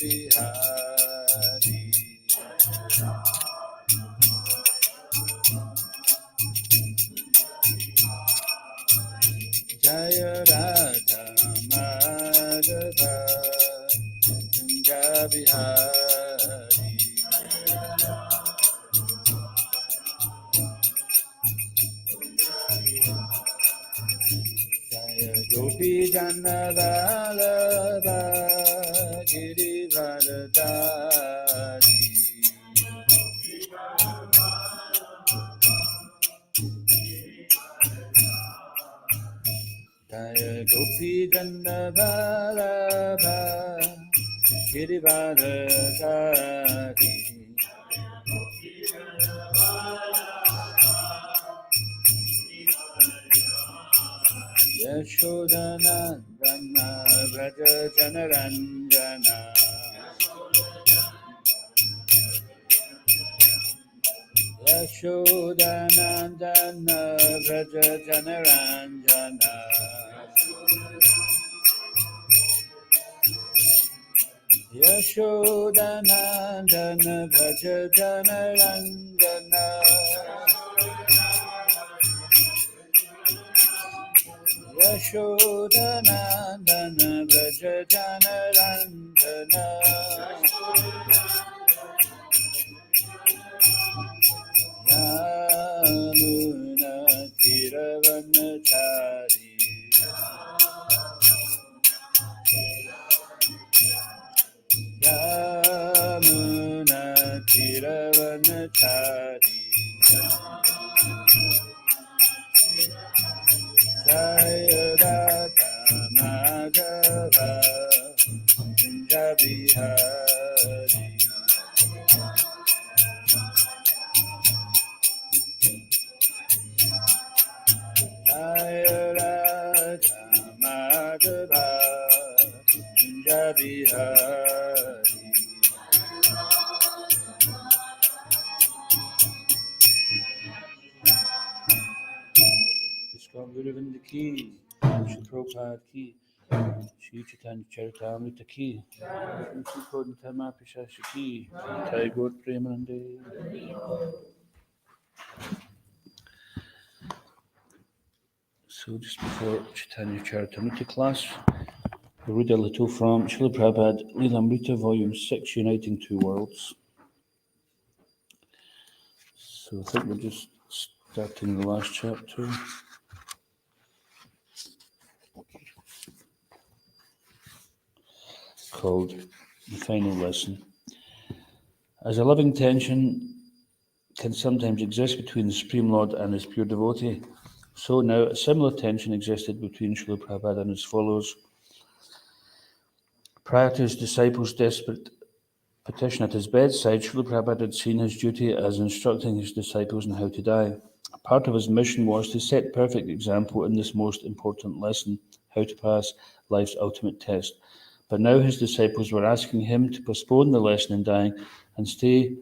Bihari. Jaya Radha Madhava Kunja Bihari. Jaya Gopi Jana Vallabha Girivardhari. Jaya Gopi Jana Vallabha Girivardhari. Yashodanandana Vraja Janaranjana. Yashodanandana Vraja Janaranjana. Yashodanandana Vraja Janaranjana. Yashodanandana Vraja Janaranjana. Yamuna Tiravanachari. Yamuna Tiravanachari. Jaya Radha Madhava Kunja Bihari. Jaya Radha Madhava Kunja Bihari. Guru Govind ki, Shri Prabhupada ki, Shri Caitanya Caritamrta ki, Shri Caritamrta Pishacha ki, Jai Gaur Premanande. So just before Caitanya Caritamrta class, we read a little from Srila Prabhupada, Leelamrita, Volume 6, Uniting Two Worlds. So I think we're just starting the last chapter. Called The Final Lesson. As a loving tension can sometimes exist between the Supreme Lord and his pure devotee, so now a similar tension existed between Srila Prabhupada and his followers. Prior to his disciples' desperate petition at his bedside, Srila Prabhupada had seen his duty as instructing his disciples on how to die. A part of his mission was to set perfect example in this most important lesson, how to pass life's ultimate test. But now his disciples were asking him to postpone the lesson in dying and stay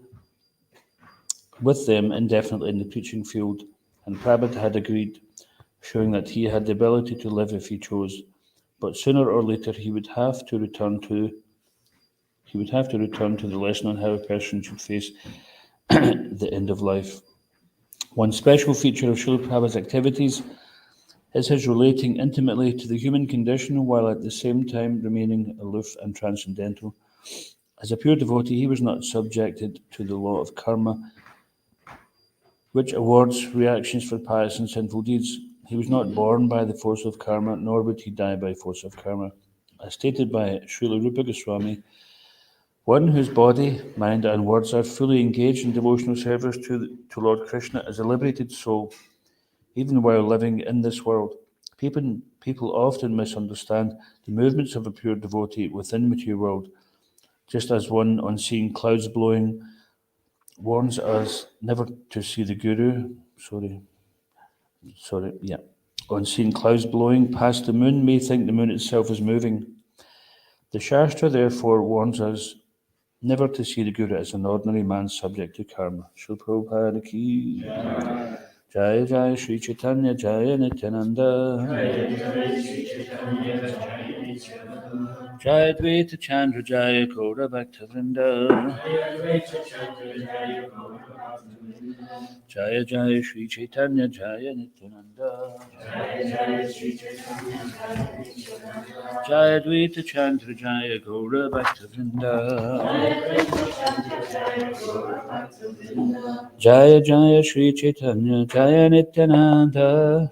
with them indefinitely in the preaching field, and Prabhupada had agreed, showing that he had the ability to live if he chose. But sooner or later he would have to return to the lesson on how a person should face the end of life. One special feature of Srila Prabhupada's activities is his relating intimately to the human condition while at the same time remaining aloof and transcendental. As a pure devotee, he was not subjected to the law of karma, which awards reactions for pious and sinful deeds. He was not born by the force of karma, nor would he die by force of karma. As stated by Srila Rupa Goswami, one whose body, mind, and words are fully engaged in devotional service to Lord Krishna is a liberated soul, even while living in this world. People often misunderstand the movements of a pure devotee within the material world, just as one on seeing clouds blowing warns us never to see the Guru. On seeing clouds blowing past the moon may think the moon itself is moving. The Shastra therefore warns us never to see the Guru as an ordinary man subject to karma. Srila Prabhupada ki Jai Jai Sri Caitanya Jai Nityananda. Jaya Dvaita Chandra Jaya Gaura Bhakta Vrinda. Jaya Jaya Shri Caitanya Jaya Nityananda. Jaya Dvaita Chandra Jaya Gaura Bhakta Vrinda. Jaya Jaya Shri Chaitanya Jaya Nityananda.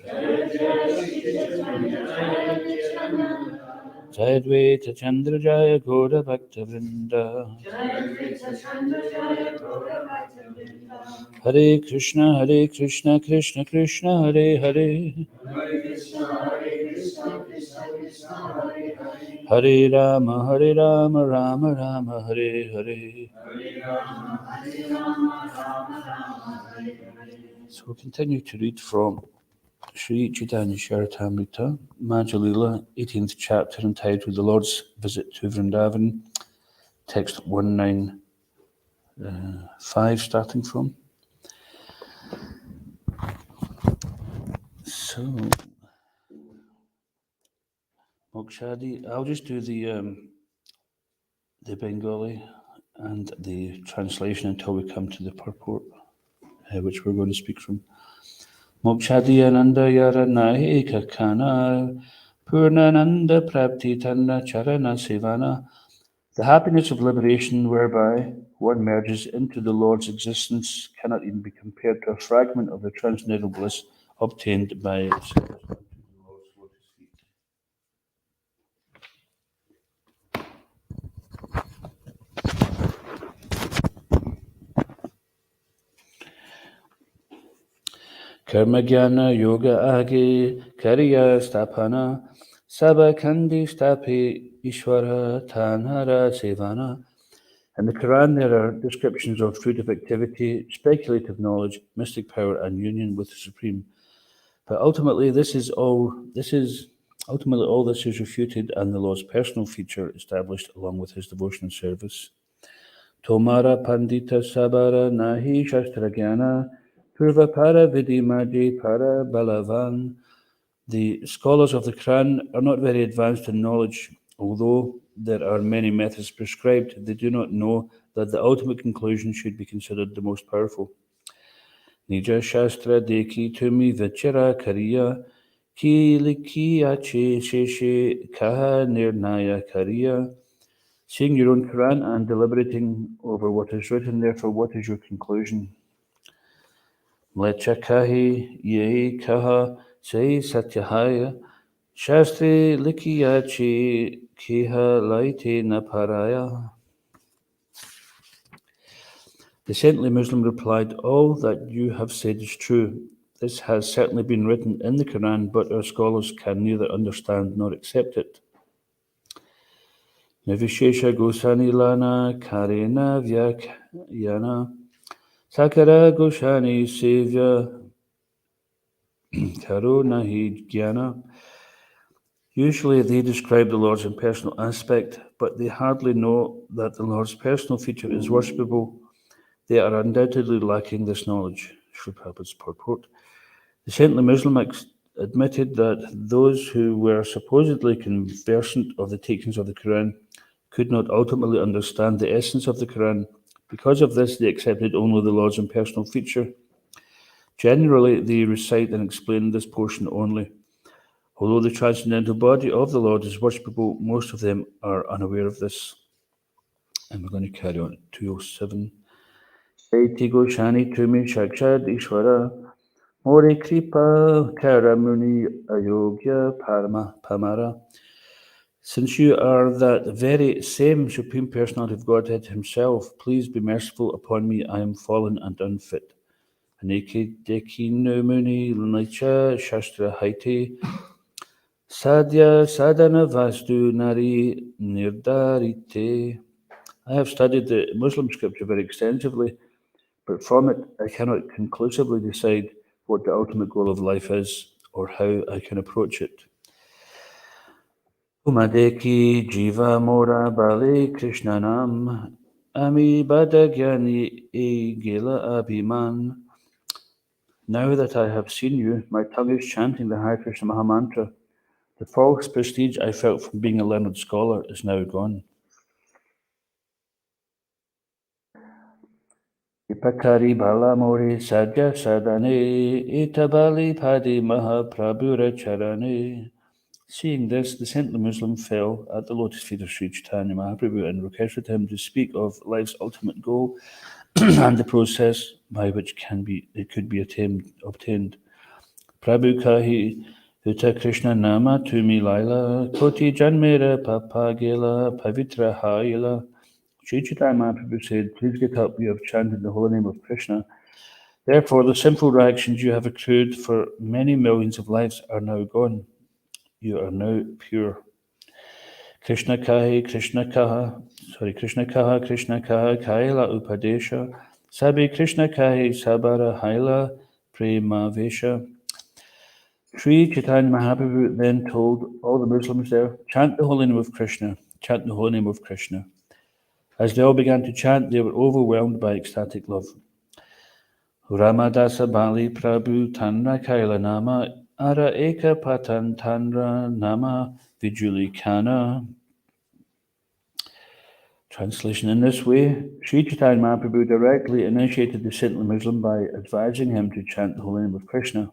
Jaya Dvaita Chandra Jaya Gaura Bhakta Vrinda. Hare Krishna Krishna Krishna Hare Hare. Hare Rama Rama Rama Hare Hare. So we'll continue to read from Sri Chaitanya Charitamrta, Madhya 18th chapter, entitled The Lord's Visit to Vrindavan, text 195, starting from. So, Mokshadi, I'll just do the Bengali and the translation until we come to the purport, which we're going to speak from. Mokshadi Ananda Yara Nahi Kakana Purnananda Prapti Tanna Charana Sevana. The happiness of liberation whereby one merges into the Lord's existence cannot even be compared to a fragment of the transcendental bliss obtained by service unto the Lord's lotus feet. Karma Jnana Yoga Age Kariya Stapana Sabha Kandi Stapi Ishwara Tanhara Sevana. In the Quran, there are descriptions of fruit of activity, speculative knowledge, mystic power, and union with the Supreme. But ultimately, all this is refuted, and the Lord's personal feature established along with his devotion and service. Tomara Pandita Sabara Nahi Shastragyana Purva Para Vidimaji Para Balavan. The scholars of the Quran are not very advanced in knowledge. Although there are many methods prescribed, they do not know that the ultimate conclusion should be considered the most powerful. Nija Shastra Deki Tumi Vichara Kariya Ki Likiya Che Sheshe Kaha Nirnaya Kariya. Seeing your own Quran and deliberating over what is written, therefore, what is your conclusion? Lecha Kahi Yehi Kaha Sei Satyahaya Shastri Likiyachi Kiha Laite Naparaya. The saintly Muslim replied, all that you have said is true. This has certainly been written in the Quran, but our scholars can neither understand nor accept it. Nivishesha Gosani Lana Karena Vyakyana Sakara Goshani Sevya Karunahi Jnana. Usually they describe the Lord's impersonal aspect, but they hardly know that the Lord's personal feature is worshipable. They are undoubtedly lacking this knowledge. Sri Prabhupada's purport. The saintly Muslim admitted that those who were supposedly conversant of the teachings of the Quran could not ultimately understand the essence of the Quran. Because of this, they accepted only the Lord's impersonal feature. Generally, they recite and explain this portion only. Although the transcendental body of the Lord is worshipable, most of them are unaware of this. And we're going to carry on at 207. Saiti Goshani Tumi Shakshad Ishwara More Kripa Karamuni Ayogya Pamara. Since you are that very same Supreme Personality of Godhead Himself, please be merciful upon me. I am fallen and unfit. Aneke Dekino Muni Lunicha Shastra Haiti. Sadhya Sadhana Vastu Nari Nirdarite. I have studied the Muslim scripture very extensively, but from it I cannot conclusively decide what the ultimate goal of life is or how I can approach it. Umadeki Jiva Mora Bali Krishnanam Ami Badagyani E Gila Abhiman. Now that I have seen you, my tongue is chanting the Hare Krishna Mahamantra. The false prestige I felt from being a learned scholar is now gone. Ipakari balamori sadya sadane itabali padi mahaprabhura charane. Seeing this, the saintly Muslim fell at the lotus feet of Sri Chaitanya Mahaprabhu and requested him to speak of life's ultimate goal and the process by which it could be obtained. Prabhu kahi Uta Krishna nama tumi laila koti janmera papagela pavitra haila. Sri Chaitanya Mahaprabhu said, please get up, you have chanted the holy name of Krishna. Therefore, the sinful reactions you have accrued for many millions of lives are now gone. You are now pure. Krishna kaha, kaila upadesha, sabi Krishna kahi sabara haila premavesha. Sri Chaitanya Mahaprabhu then told all the Muslims there, chant the holy name of Krishna, chant the holy name of Krishna. As they all began to chant, they were overwhelmed by ecstatic love. Rama Dasa Bali Prabhu Tanra Kaila Nama Ara Eka Patan Tanra Nama Vijuli Kana. Translation: in this way, Sri Chaitanya Mahaprabhu directly initiated the saintly Muslim by advising him to chant the holy name of Krishna.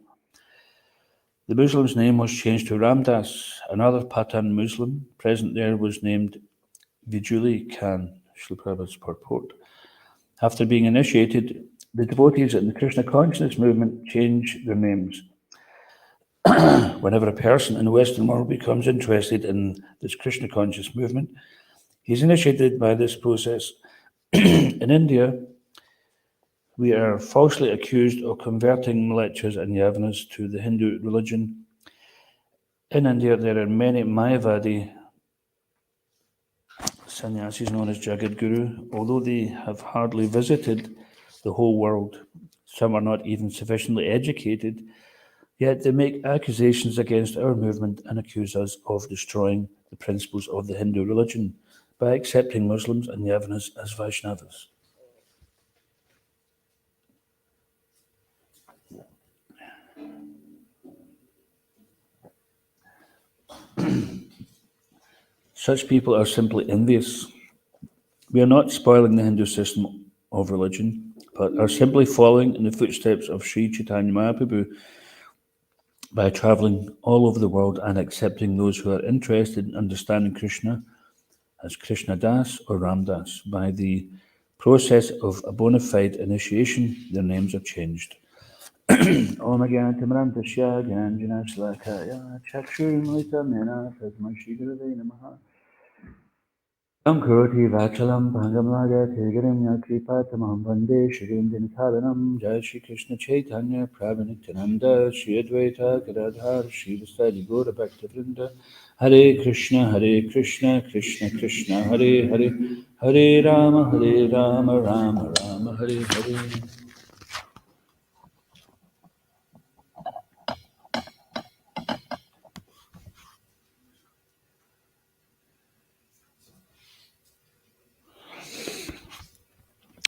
The Muslim's name was changed to Ramdas. Another Patan Muslim present there was named Vijuli Khan, Srila Prabhupada's purport. After being initiated, the devotees in the Krishna consciousness movement change their names. Whenever a person in the Western world becomes interested in this Krishna conscious movement, he's initiated by this process. In India, we are falsely accused of converting Mlechas and Yavanas to the Hindu religion. In India, there are many Mayavadi sannyasis known as Jagat Guru. Although they have hardly visited the whole world, some are not even sufficiently educated, yet they make accusations against our movement and accuse us of destroying the principles of the Hindu religion by accepting Muslims and Yavanas as Vaishnavas. Such people are simply envious. We are not spoiling the Hindu system of religion, but are simply following in the footsteps of Sri Chaitanya Mahaprabhu by traveling all over the world and accepting those who are interested in understanding Krishna as Krishna Das or Ramdas. By the process of a bona fide initiation, their names are changed. Om Gayatri Mantra Karoti Vachalam Bhangamlaga Tigarim Yakripatamam Vande Shirindin Karanam Jai Shri Krishna Chaitanya Prabhu Shri Advaita Gadadhar Shri Vastadi Gora Bhaktavrinda Hare Krishna Krishna Krishna Hare Hare Hare Rama Rama Rama Hare Hare.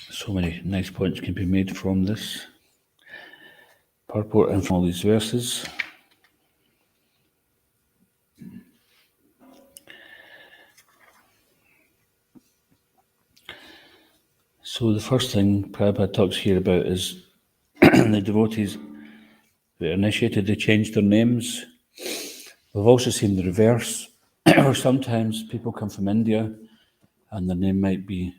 So many nice points can be made from this purport and from all these verses. So the first thing Prabhupada talks here about is the devotees who are initiated, they change their names. We've also seen the reverse, or sometimes people come from India and their name might be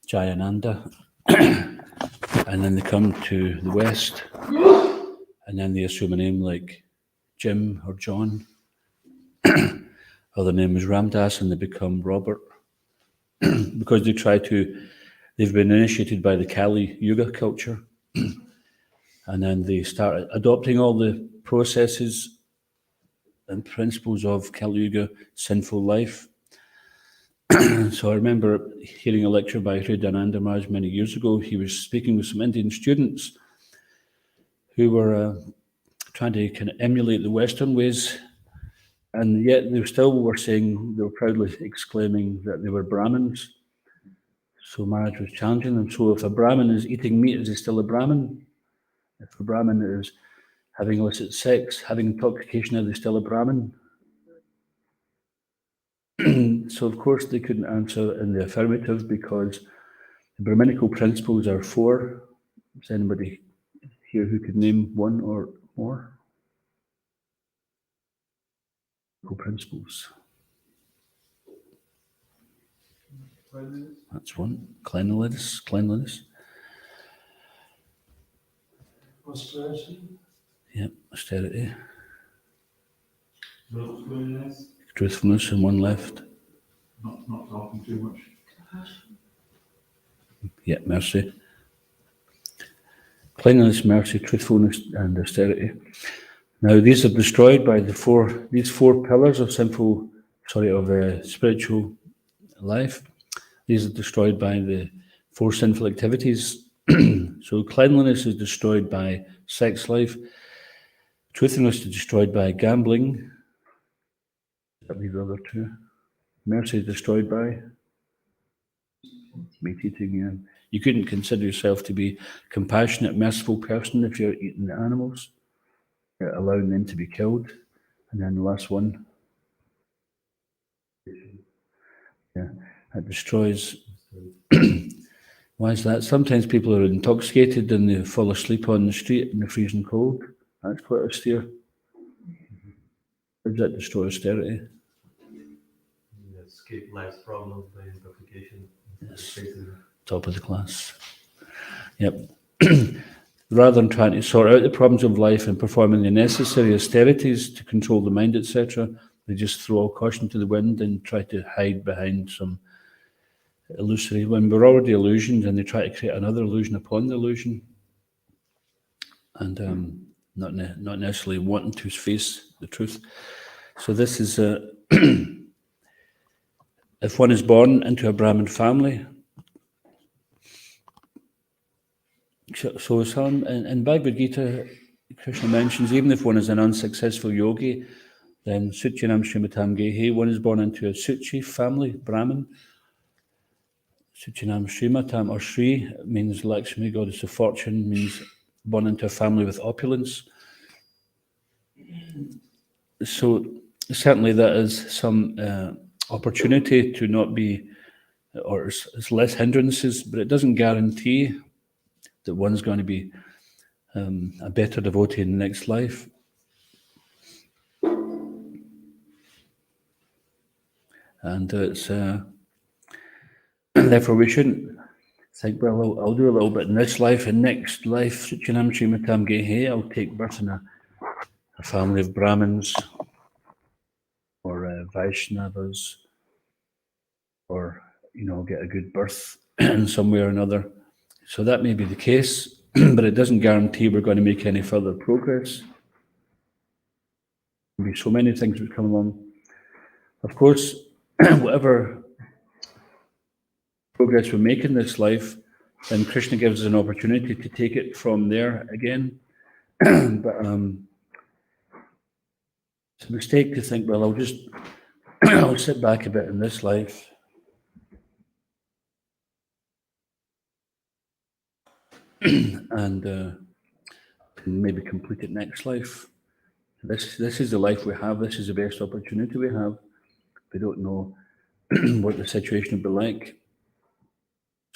Jayananda, and then they come to the West and then they assume a name like Jim or John, or their name is Ramdas and they become Robert, because they've been initiated by the Kali Yuga culture, and then they start adopting all the processes and principles of Kali Yuga sinful life. So I remember hearing a lecture by Hridayananda Maharaj many years ago. He was speaking with some Indian students who were trying to kind of emulate the Western ways, and yet they still were saying, they were proudly exclaiming that they were Brahmins. So Maharaj was challenging them. So if a Brahmin is eating meat, is he still a Brahmin? If a Brahmin is having illicit sex, having intoxication, are they still a Brahmin? So, of course, they couldn't answer in the affirmative because the Brahminical principles are 4. Is anybody here who could name one or more? Principles. That's one. Cleanliness. Austerity. Yep, austerity. Truthfulness. Truthfulness, and one left. Not talking too much. Yeah, mercy. Cleanliness, mercy, truthfulness, and austerity. Now, these are destroyed by these four pillars of spiritual life. These are destroyed by the 4 sinful activities. So cleanliness is destroyed by sex life. Truthfulness is destroyed by gambling. That'd be the other 2. Mercy is destroyed by meat eating. Yeah. You couldn't consider yourself to be a compassionate, merciful person if you're eating the animals, allowing them to be killed. And then the last one, that destroys. Why is that? Sometimes people are intoxicated and they fall asleep on the street in the freezing cold. That's quite austere. How does that destroy austerity? Escape life's problems by intoxication. Yes. Top of the class. Yep. Rather than trying to sort out the problems of life and performing the necessary austerities to control the mind, etc., they just throw all caution to the wind and try to hide behind some illusory, when we're already illusioned, and they try to create another illusion upon the illusion, and not necessarily wanting to face the truth. So this is if one is born into a Brahmin family. So some in Bhagavad Gita, Krishna mentions even if one is an unsuccessful yogi, then Suchinam Srimatam Gehe, one is born into a Suchi family, Brahmin. Suchinam Srimatam, or Sri, means Lakshmi, goddess of fortune, means born into a family with opulence. So certainly that is some opportunity to not be, or it's less hindrances, but it doesn't guarantee that one's going to be a better devotee in the next life. And it's therefore we shouldn't think, well, I'll do a little bit in this life, and next life, Suchinam Srimatam Gehe, I'll take birth in a family of Brahmins or Vaishnavas, or get a good birth in some way or another. So that may be the case, but it doesn't guarantee we're going to make any further progress. There'll be so many things that come along. Of course, whatever progress we make in this life, then Krishna gives us an opportunity to take it from there again. But it's a mistake to think, well, I'll sit back a bit in this life and maybe complete it next life. This is the life we have. This is the best opportunity we have. We don't know what the situation will be like.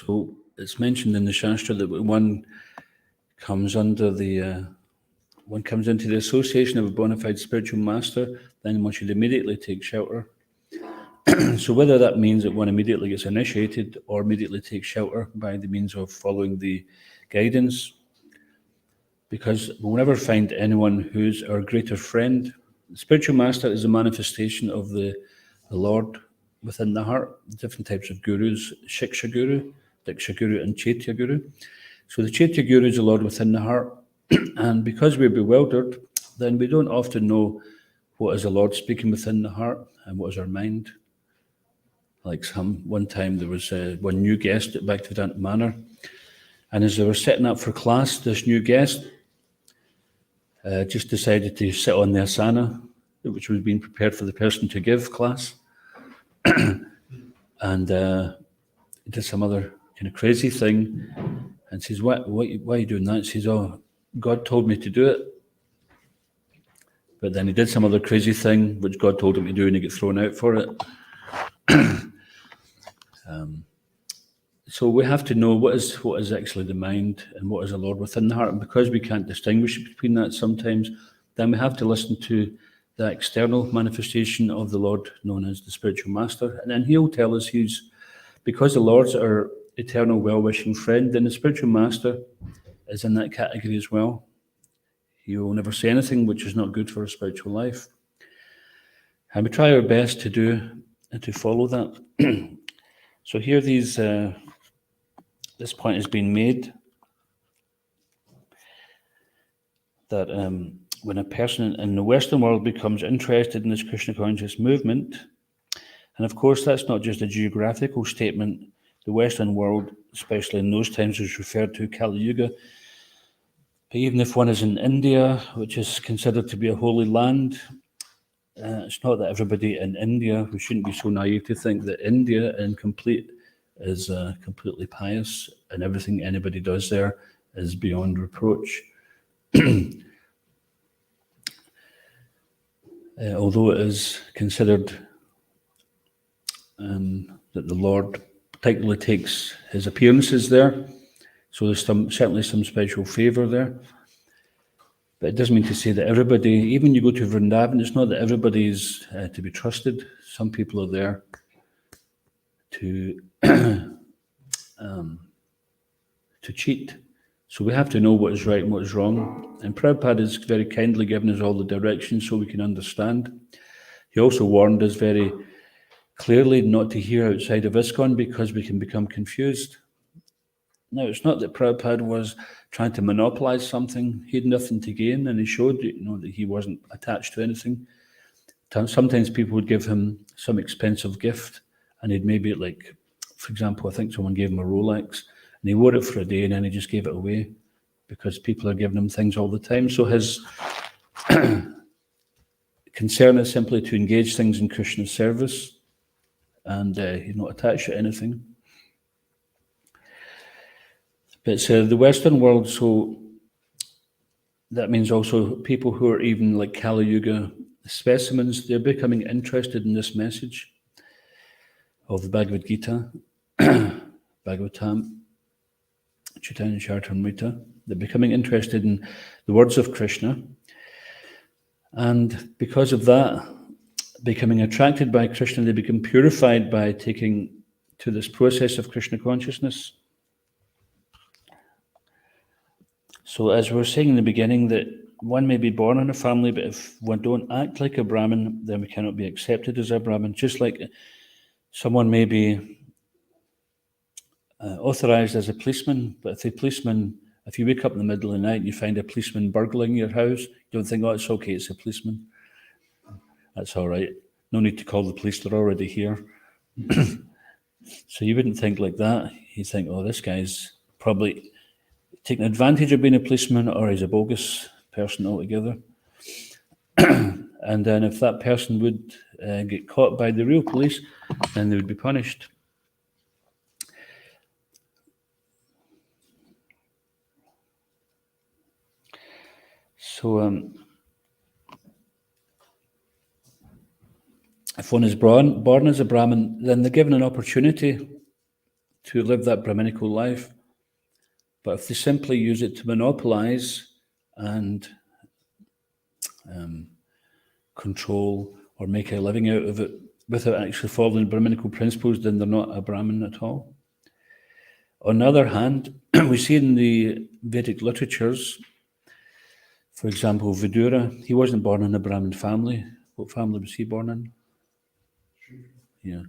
So it's mentioned in the Shastra that one comes into the association of a bona fide spiritual master, then one should immediately take shelter. So whether that means that one immediately gets initiated or immediately takes shelter by the means of following the guidance, because we'll never find anyone who's our greater friend. The spiritual master is a manifestation of the Lord within the heart. Different types of gurus: Shiksha Guru, Diksha Guru, and Chaitya Guru. So the Chaitya Guru is the Lord within the heart, and because we're bewildered, then we don't often know what is the Lord speaking within the heart and what is our mind. Like one time there was one new guest at Bhaktivedanta Manor, and as they were setting up for class, this new guest just decided to sit on the asana, which was being prepared for the person to give class, and he did some other kind of crazy thing, and says, why are you doing that? He says, oh, God told me to do it. But then he did some other crazy thing, which God told him to do, and he got thrown out for it. So we have to know what is actually the mind and what is the Lord within the heart. And because we can't distinguish between that sometimes, then we have to listen to the external manifestation of the Lord, known as the spiritual master. And then he'll tell us because the Lord's our eternal well-wishing friend, then the spiritual master is in that category as well. He will never say anything which is not good for a spiritual life. And we try our best to do and to follow that. So here this point has been made that when a person in the Western world becomes interested in this Krishna conscious movement, and of course that's not just a geographical statement, the Western world, especially in those times, is referred to Kali Yuga. But even if one is in India, which is considered to be a holy land, it's not that everybody in India, we shouldn't be so naive to think that India is completely pious and everything anybody does there is beyond reproach. Although it is considered that the Lord particularly takes his appearances there, so there's certainly some special favour there. But it doesn't mean to say that everybody, even you go to Vrindavan, it's not that everybody's to be trusted. Some people are there to cheat. So we have to know what is right and what is wrong. And Prabhupada has very kindly given us all the directions so we can understand. He also warned us very clearly not to hear outside of ISKCON because we can become confused. Now, it's not that Prabhupada was trying to monopolize something. He had nothing to gain, and he showed that he wasn't attached to anything. Sometimes people would give him some expensive gift, and he'd maybe, for example, I think someone gave him a Rolex, and he wore it for a day, and then he just gave it away because people are giving him things all the time. So his concern is simply to engage things in Krishna's service, and he's not attached to anything. But the Western world, so that means also people who are even like Kali Yuga specimens, they're becoming interested in this message of the Bhagavad Gita, Bhagavatam, Caitanya, Caritamrta. They're becoming interested in the words of Krishna. And because of that, becoming attracted by Krishna, they become purified by taking to this process of Krishna consciousness. So as we were saying in the beginning, that one may be born in a family, but if one don't act like a Brahmin, then we cannot be accepted as a Brahmin. Just like someone may be authorized as a policeman, but if you wake up in the middle of the night and you find a policeman burgling your house, you don't think, oh, it's okay, it's a policeman. That's all right. No need to call the police, they're already here. So you wouldn't think like that. You think, oh, this guy's probably taking advantage of being a policeman, or he's a bogus person altogether. And then if that person would get caught by the real police, then they would be punished. So if one is born as a Brahmin, then they're given an opportunity to live that Brahminical life. But if they simply use it to monopolize and control or make a living out of it without actually following Brahminical principles, then they're not a Brahmin at all. On the other hand, we see in the Vedic literatures, for example, Vidura, he wasn't born in a Brahmin family. What family was he born in? Yeah.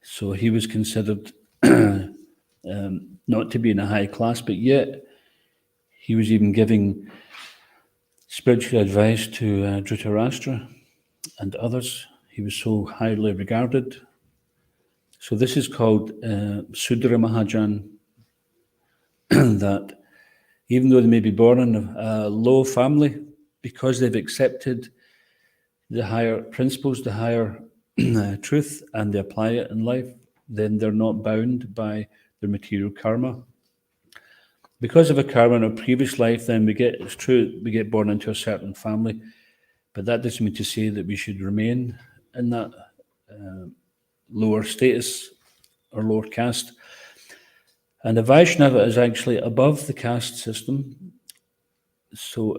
So he was considered not to be in a high class, but yet he was even giving spiritual advice to Dhritarashtra and others. He was so highly regarded. So this is called Sudra Mahajan, that even though they may be born in a low family, because they've accepted the higher principles, the higher truth, and they apply it in life, then they're not bound by their material karma. Because of a karma in our previous life, then we get born into a certain family, but that doesn't mean to say that we should remain in that lower status or lower caste. And a Vaishnava is actually above the caste system. So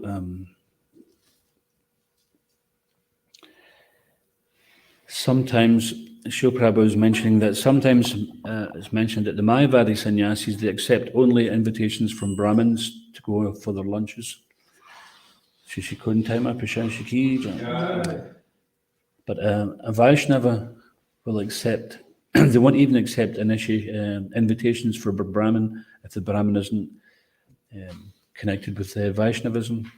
sometimes, Srila Prabhupada was mentioning that sometimes it's mentioned that the Mayavadi sannyasis, they accept only invitations from Brahmins to go for their lunches. But a Vaishnava will accept, they won't even accept invitations for a Brahmin if the Brahmin isn't connected with Vaishnavism.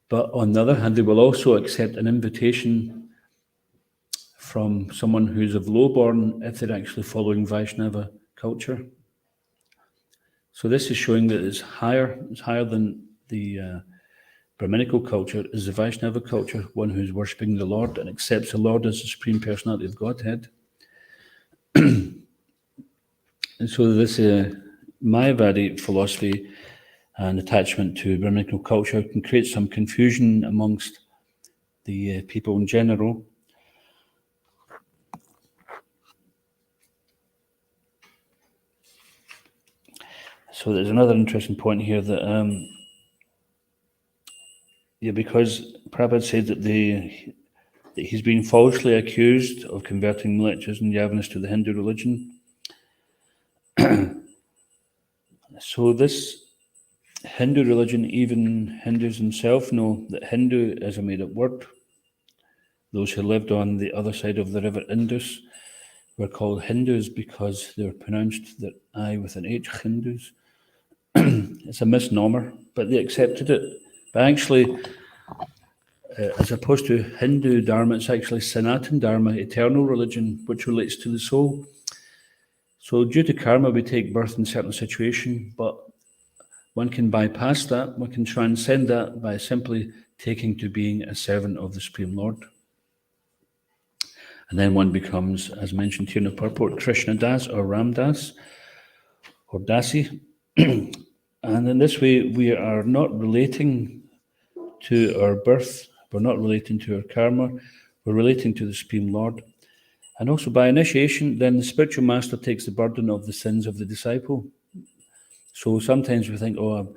But on the other hand, they will also accept an invitation from someone who's of low born if they're actually following Vaishnava culture. So this is showing that it's higher than the Brahminical culture, is the Vaishnava culture, one who's worshipping the Lord and accepts the Lord as the Supreme Personality of Godhead. And so this Mayavadi philosophy and attachment to Brahminical culture can create some confusion amongst the people in general. So there's another interesting point here that because Prabhupada said that he's been falsely accused of converting militias and Yavanas to the Hindu religion. So this Hindu religion, even Hindus themselves know that Hindu is a made-up word. Those who lived on the other side of the river Indus were called Hindus because they were pronounced the I with an H, Hindus. It's a misnomer, but they accepted it. But actually, as opposed to Hindu Dharma, it's actually Sanatan Dharma, eternal religion, which relates to the soul. So due to karma, we take birth in a certain situation, but one can bypass that, one can transcend that by simply taking to being a servant of the Supreme Lord. And then one becomes, as mentioned here in the purport, Krishna Das or Ram Das or Dasi. And in this way, we are not relating to our birth, we're not relating to our karma, we're relating to the Supreme Lord. And also by initiation, then the spiritual master takes the burden of the sins of the disciple. So sometimes we think, oh,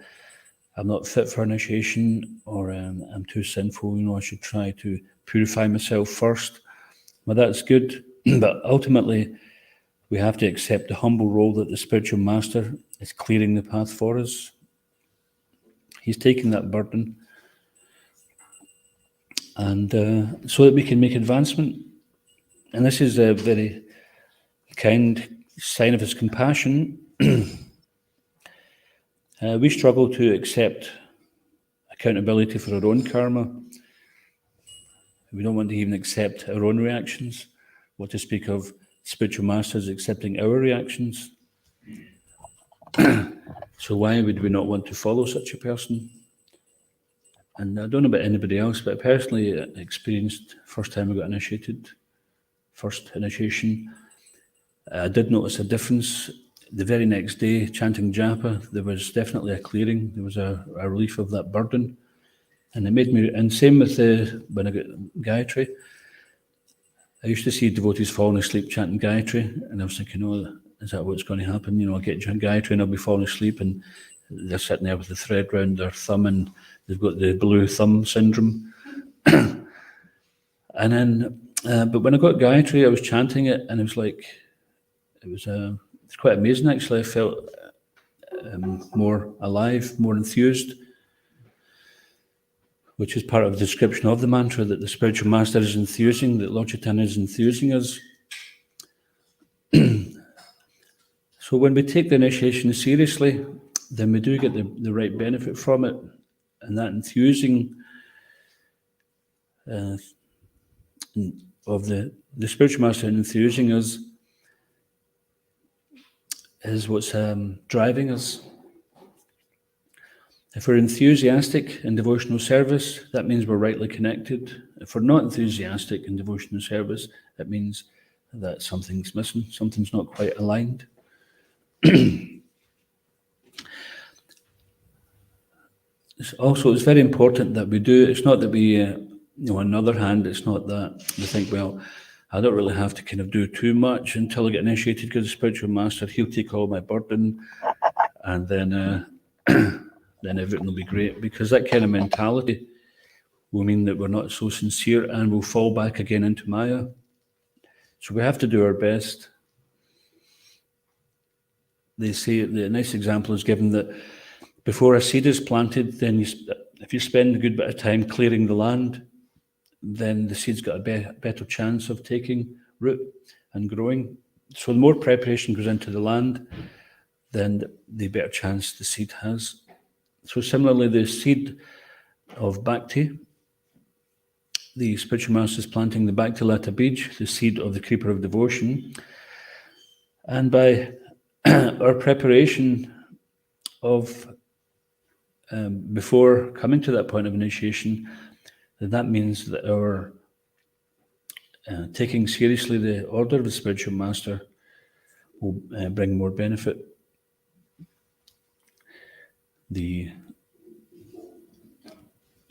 I'm not fit for initiation, or I'm too sinful, I should try to purify myself first. Well, that's good, but ultimately we have to accept the humble role that the spiritual master is clearing the path for us. He's taking that burden, and so that we can make advancement. And this is a very kind sign of his compassion. We struggle to accept accountability for our own karma. We don't want to even accept our own reactions. What to speak of spiritual masters accepting our reactions. So why would we not want to follow such a person? And I don't know about anybody else, but I personally experienced first time I got initiated, first initiation. I did notice a difference. The very next day, chanting japa, there was definitely a clearing. There was a relief of that burden. And it made me, and same with when I got Gayatri. I used to see devotees falling asleep chanting Gayatri, and I was thinking, oh, is that what's going to happen? I'll get Gayatri and I'll be falling asleep, and they're sitting there with the thread round their thumb, and they've got the blue thumb syndrome. And then, but when I got Gayatri, I was chanting it, and it was like, it's quite amazing actually. I felt more alive, more enthused, which is part of the description of the mantra, that the spiritual master is enthusing, that Lord Chaitanya is enthusing us. So when we take the initiation seriously, then we do get the right benefit from it. And that enthusing of the spiritual master enthusing us is what's driving us. If we're enthusiastic in devotional service, that means we're rightly connected. If we're not enthusiastic in devotional service, it means that something's missing, something's not quite aligned. Also, it's very important that we do, it's not that we, on the other hand, it's not that we think, well, I don't really have to kind of do too much until I get initiated, because the spiritual master, he'll take all my burden, and then then everything will be great. Because that kind of mentality will mean that we're not so sincere and we'll fall back again into Maya. So we have to do our best. They say, the nice example is given that before a seed is planted, then if you spend a good bit of time clearing the land, then the seed's got a better chance of taking root and growing. So the more preparation goes into the land, then the better chance the seed has. So similarly, the seed of Bhakti, the spiritual master is planting the Bhakti Lata Bij, the seed of the creeper of devotion. And by our preparation of before coming to that point of initiation, that means that our taking seriously the order of the spiritual master will bring more benefit. The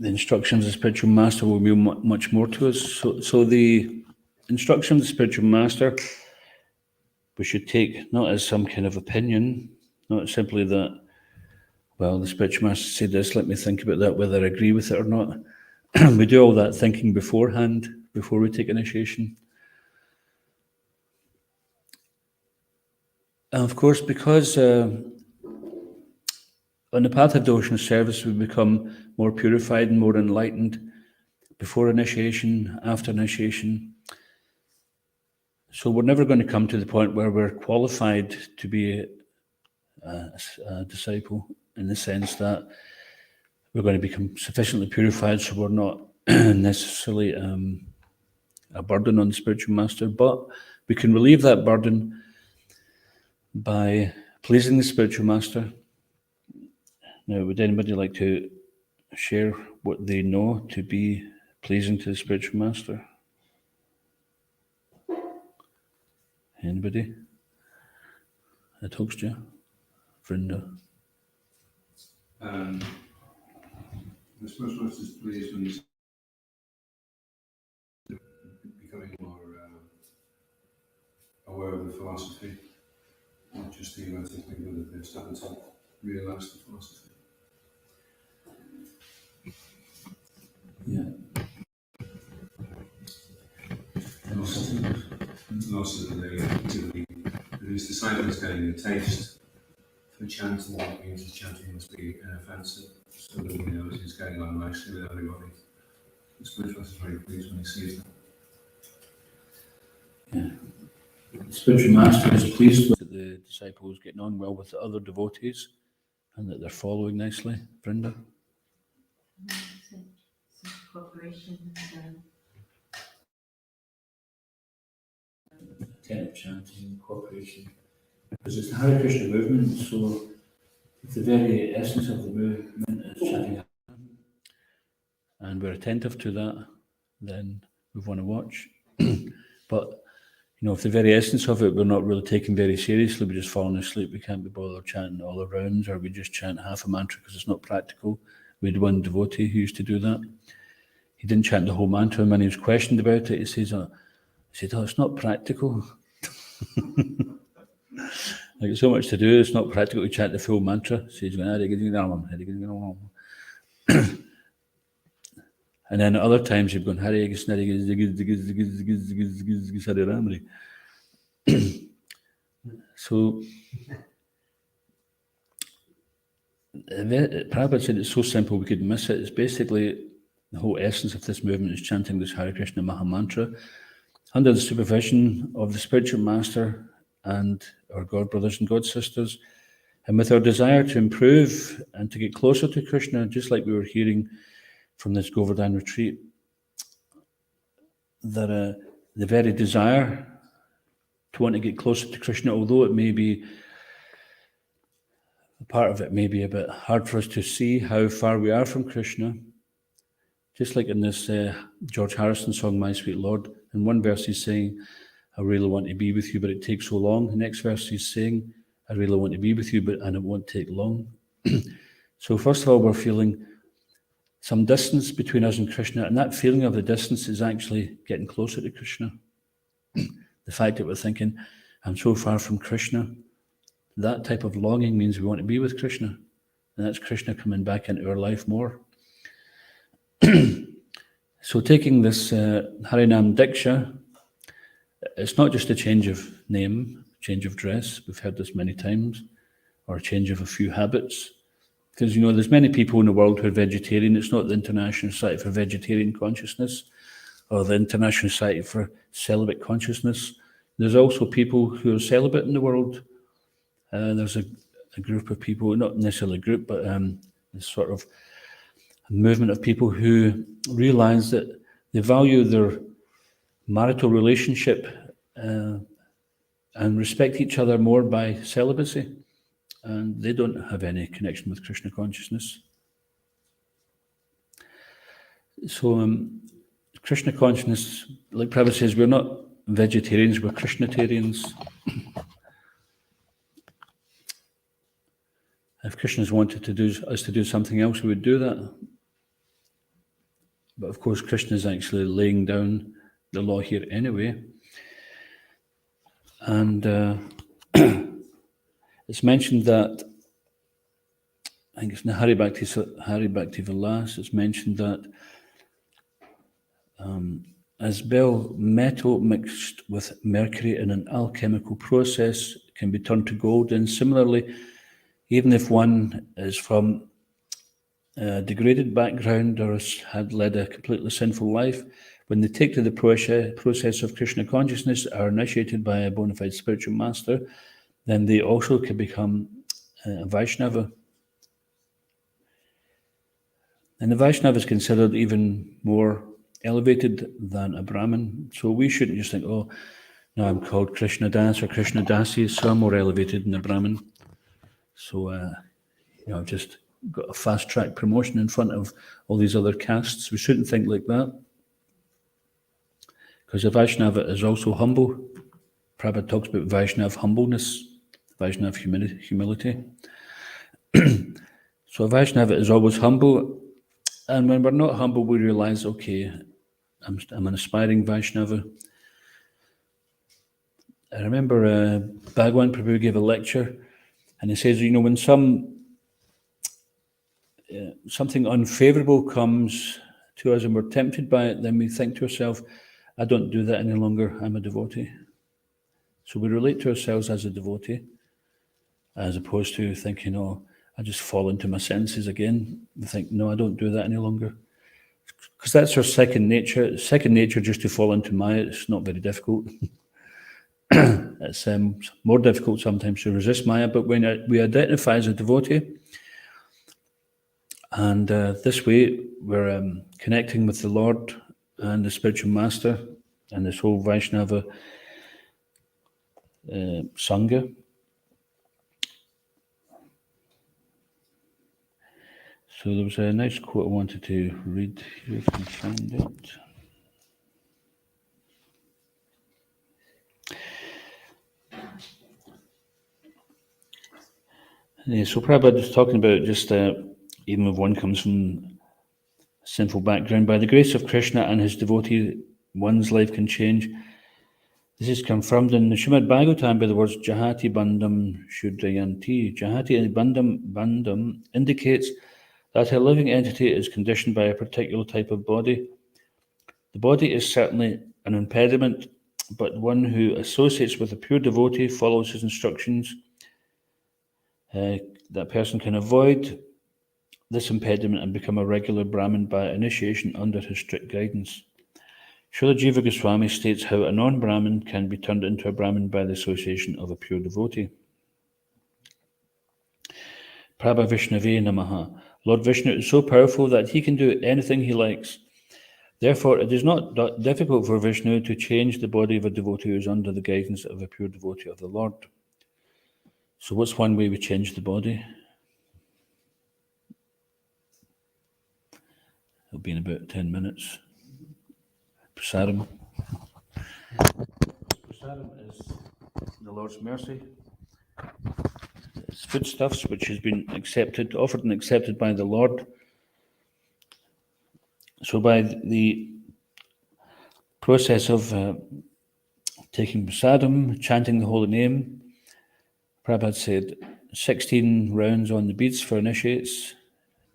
instructions of the spiritual master will mean much more to us. So the instructions of the spiritual master, we should take not as some kind of opinion, not simply that, well, the spiritual master said this, let me think about that, whether I agree with it or not. We do all that thinking beforehand, before we take initiation. And of course, because on the path of devotional service, we become more purified and more enlightened before initiation, after initiation. So we're never going to come to the point where we're qualified to be a disciple, in the sense that we're going to become sufficiently purified so we're not necessarily a burden on the spiritual master, but we can relieve that burden by pleasing the spiritual master. Now, would anybody like to share what they know to be pleasing to the spiritual master? Anybody? I talks to you? Vrinda? The spiritual master is pleased when he's becoming more aware of the philosophy, not just theoretically, but that they're starting to realise the philosophy. Yeah. And also that his disciples getting a taste for chanting, what means his chanting must be inoffensive, so that he knows he's getting on nicely with everybody. The spiritual master is very pleased when he sees that. Yeah. The spiritual master is pleased with the disciples getting on well with the other devotees and that they're following nicely. Vrinda? Some cooperation and Attentive chanting, cooperation. Because it's the Hare Krishna movement, so if the very essence of the movement is chanting, and we're attentive to that, then we want to watch. But if the very essence of it we're not really taking very seriously, we're just falling asleep, we can't be bothered chanting all the rounds, or we just chant half a mantra because it's not practical. We had one devotee who used to do that. He didn't chant the whole mantra, and when he was questioned about it, he said, oh, it's not practical. Like, it's so much to do, it's not practical to chant the full mantra. So he's going, and then at other times you've gone, Hare Krishna, Hare Ramri. So Prabhupada said it's so simple we could miss it. It's basically the whole essence of this movement is chanting this Hare Krishna Maha Mantra under the supervision of the spiritual master and our God brothers and God sisters, and with our desire to improve and to get closer to Krishna, just like we were hearing from this Govardhan retreat, that the very desire to want to get closer to Krishna, although it may be, a part of it may be a bit hard for us to see how far we are from Krishna, just like in this George Harrison song, My Sweet Lord, in one verse he's saying, I really want to be with you, but it takes so long. The next verse he's saying, I really want to be with you, and it won't take long. So first of all, we're feeling some distance between us and Krishna, and that feeling of the distance is actually getting closer to Krishna. The fact that we're thinking, I'm so far from Krishna, that type of longing means we want to be with Krishna. And that's Krishna coming back into our life more. So taking this Harinam Diksha, it's not just a change of name, change of dress. We've heard this many times. Or a change of a few habits. Because, there's many people in the world who are vegetarian. It's not the International Society for Vegetarian Consciousness or the International Society for Celibate Consciousness. There's also people who are celibate in the world. There's a group of people, not necessarily a group, but this sort of a movement of people who realize that they value their marital relationship and respect each other more by celibacy. And they don't have any connection with Krishna consciousness. So Krishna consciousness, like Prabhupada says, we're not vegetarians, we're Krishnatarians. If Krishna's wanted us to do something else, we would do that. But of course, Krishna is actually laying down the law here anyway. And it's mentioned that, I think it's in the Hari Bhakti Vilas, it's mentioned that as metal mixed with mercury in an alchemical process can be turned to gold, and similarly, even if one is from a degraded background or had led a completely sinful life, when they take to the process of Krishna consciousness, are initiated by a bona fide spiritual master, then they also can become a Vaishnava. And the Vaishnava is considered even more elevated than a Brahmin. So we shouldn't just think, oh, now I'm called Krishna Das or Krishna Dasi, so I'm more elevated than a Brahmin. So, I've just got a fast track promotion in front of all these other castes. We shouldn't think like that. Because a Vaishnava is also humble. Prabhupada talks about Vaishnava humbleness, Vaishnava humility. So a Vaishnava is always humble. And when we're not humble, we realize, okay, I'm an aspiring Vaishnava. I remember Bhagwan Prabhu gave a lecture, and he says, when something unfavorable comes to us and we're tempted by it, then we think to ourselves, I don't do that any longer, I'm a devotee. So we relate to ourselves as a devotee, as opposed to thinking, oh, I just fall into my senses again. We think, no, I don't do that any longer. Because that's our second nature. Second nature, just to fall into Maya, it's not very difficult. It's more difficult sometimes to resist Maya, but when we identify as a devotee, and this way we're connecting with the Lord and the spiritual master and this whole Vaishnava Sangha. So there was a nice quote I wanted to read here, if I can find it. Yeah, so Prabhupada was talking about just even if one comes from a sinful background, by the grace of Krishna and his devotee, one's life can change. This is confirmed in the Srimad Bhagavatam by the words Jahati Bandham Shudrayanti. Jahati Bandham indicates that a living entity is conditioned by a particular type of body. The body is certainly an impediment, but one who associates with a pure devotee, follows his instructions, that person can avoid this impediment and become a regular Brahmin by initiation under his strict guidance. Srila Jiva Goswami states how a non-Brahmin can be turned into a Brahmin by the association of a pure devotee. Prabha Vishnave Namaha. Lord Vishnu is so powerful that he can do anything he likes. Therefore, it is not difficult for Vishnu to change the body of a devotee who is under the guidance of a pure devotee of the Lord. So what's one way we change the body? It'll be in about 10 minutes. Prasadam. Prasadam is the Lord's mercy. It's foodstuffs which has been offered and accepted by the Lord. So by the process of taking prasadam, chanting the holy name. Prabhupada said 16 rounds on the beads for initiates,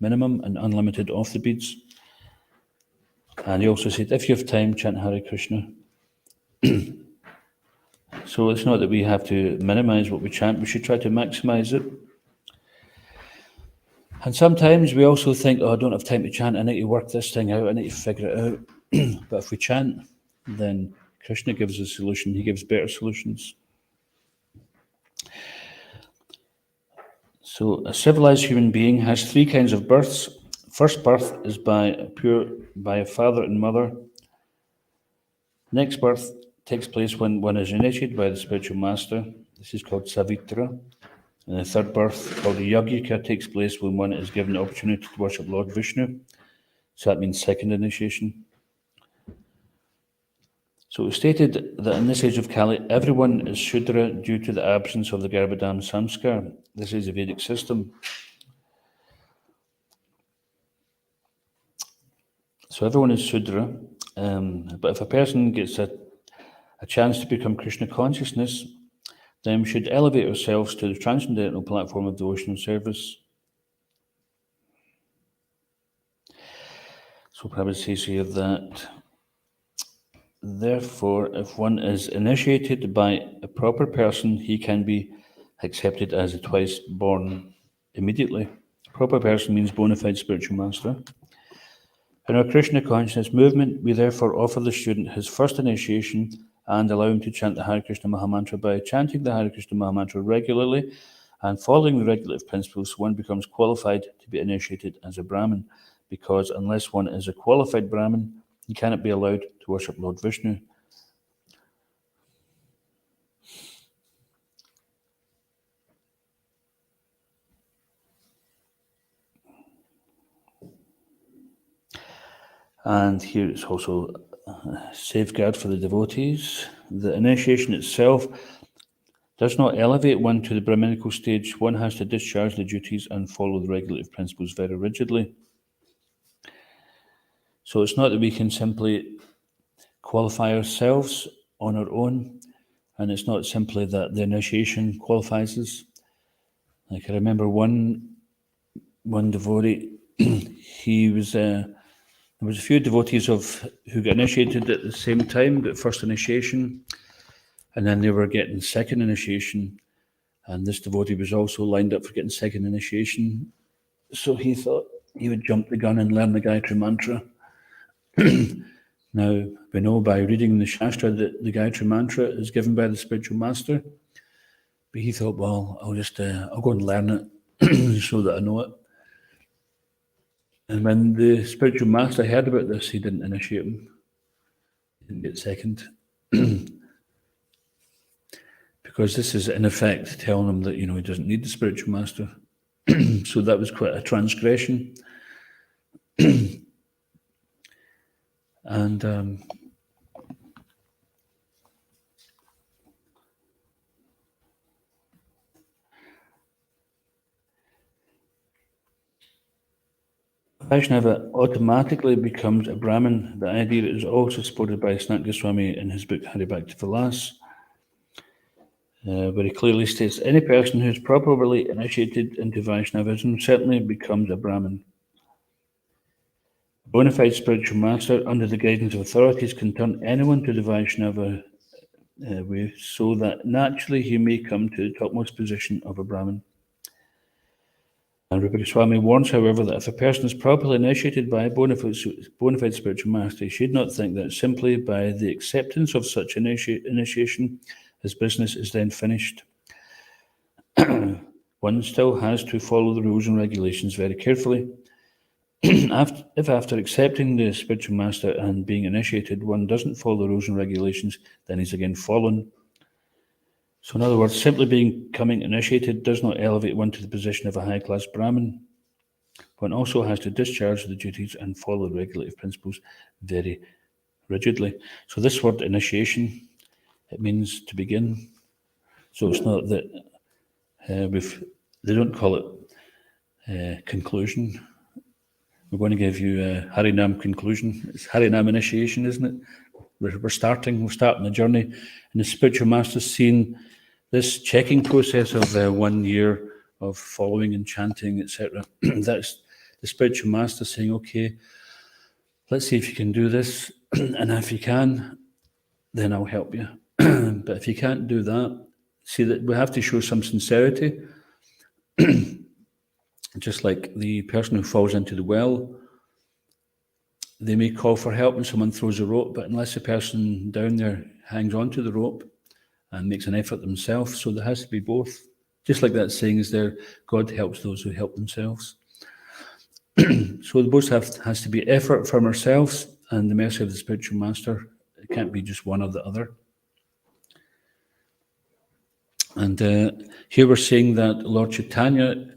minimum, and unlimited off the beads. And he also said, if you have time, chant Hare Krishna. So it's not that we have to minimize what we chant, we should try to maximize it. And sometimes we also think, oh, I don't have time to chant, I need to work this thing out, I need to figure it out. But if we chant, then Krishna gives a solution, he gives better solutions. So a civilized human being has three kinds of births. First birth is by a father and mother. Next birth takes place when one is initiated by the spiritual master. This is called Savitra. And the third birth, called the Yajnika, takes place when one is given the opportunity to worship Lord Vishnu. So that means second initiation. So it was stated that in this age of Kali, everyone is Shudra due to the absence of the Garbhadam Samskar. This is a Vedic system. So everyone is Shudra, but if a person gets a chance to become Krishna consciousness, then we should elevate ourselves to the transcendental platform of devotional service. So Prabhupada says here that, therefore, if one is initiated by a proper person, he can be accepted as a twice born immediately. A proper person means Bonafide spiritual master. In our Krishna consciousness movement, we therefore offer the student his first initiation and allow him to chant the Hare Krishna Mahamantra. By chanting the Hare Krishna Mahamantra regularly and following the regulative principles, one becomes qualified to be initiated as a Brahmin, because unless one is a qualified Brahmin, he cannot be allowed to worship Lord Vishnu. And here it's also a safeguard for the devotees. The initiation itself does not elevate one to the Brahminical stage. One has to discharge the duties and follow the regulative principles very rigidly. So it's not that we can simply qualify ourselves on our own, and it's not simply that the initiation qualifies us. Like I remember one devotee, there was a few devotees who got initiated at the same time, got first initiation, and then they were getting second initiation, and this devotee was also lined up for getting second initiation. So he thought he would jump the gun and learn the Gayatri Mantra. Now, we know by reading the Shastra that the Gayatri Mantra is given by the spiritual master, but he thought, well, I'll go and learn it so that I know it. And when the spiritual master heard about this, he didn't initiate him. He didn't get second. Because this is, in effect, telling him that, he doesn't need the spiritual master. So that was quite a transgression. And Vaishnava automatically becomes a Brahmin. The idea is also supported by Sanat Goswami in his book Hari Bhakti Vilas, where he clearly states any person who is properly initiated into Vaishnavism certainly becomes a Brahmin. A bona fide spiritual master, under the guidance of authorities, can turn anyone to the Vaishnava way so that naturally he may come to the topmost position of a Brahmin. And Rupa Goswami warns, however, that if a person is properly initiated by a bona fide spiritual master, he should not think that simply by the acceptance of such initiation, his business is then finished. One still has to follow the rules and regulations very carefully. If after accepting the spiritual master and being initiated, one doesn't follow the rules and regulations, then he's again fallen. So in other words, simply becoming initiated does not elevate one to the position of a high-class Brahmin. One also has to discharge the duties and follow the regulative principles very rigidly. So this word initiation, it means to begin. So it's not that they don't call it conclusion. We're going to give you a Harinam conclusion. It's Harinam initiation, isn't it? we're starting the journey, and the spiritual master's seen this checking process of 1 year of following and chanting, etc. That's the spiritual master saying, okay, let's see if you can do this, and if you can, then I'll help you. But if you can't do that, see that we have to show some sincerity. Just like the person who falls into the well, they may call for help when someone throws a rope, but unless the person down there hangs onto the rope and makes an effort themselves, so there has to be both. Just like that saying is there, God helps those who help themselves. So both has to be effort from ourselves and the mercy of the spiritual master. It can't be just one or the other. And here we're seeing that Lord Caitanya,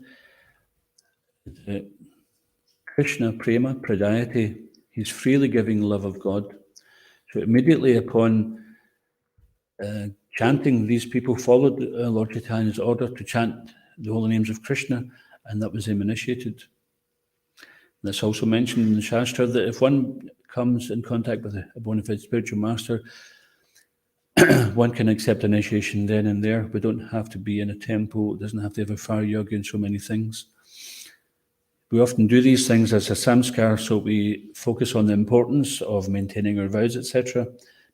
Krishna, Prema, Pradayati, he's freely giving love of God. So immediately upon chanting, these people followed Lord Caitanya's order to chant the holy names of Krishna, and that was them initiated. That's also mentioned in the Shastra that if one comes in contact with a bona fide spiritual master, one can accept initiation then and there. We don't have to be in a temple. It doesn't have to have a fire yoga and so many things. We often do these things as a samskar, so we focus on the importance of maintaining our vows, etc.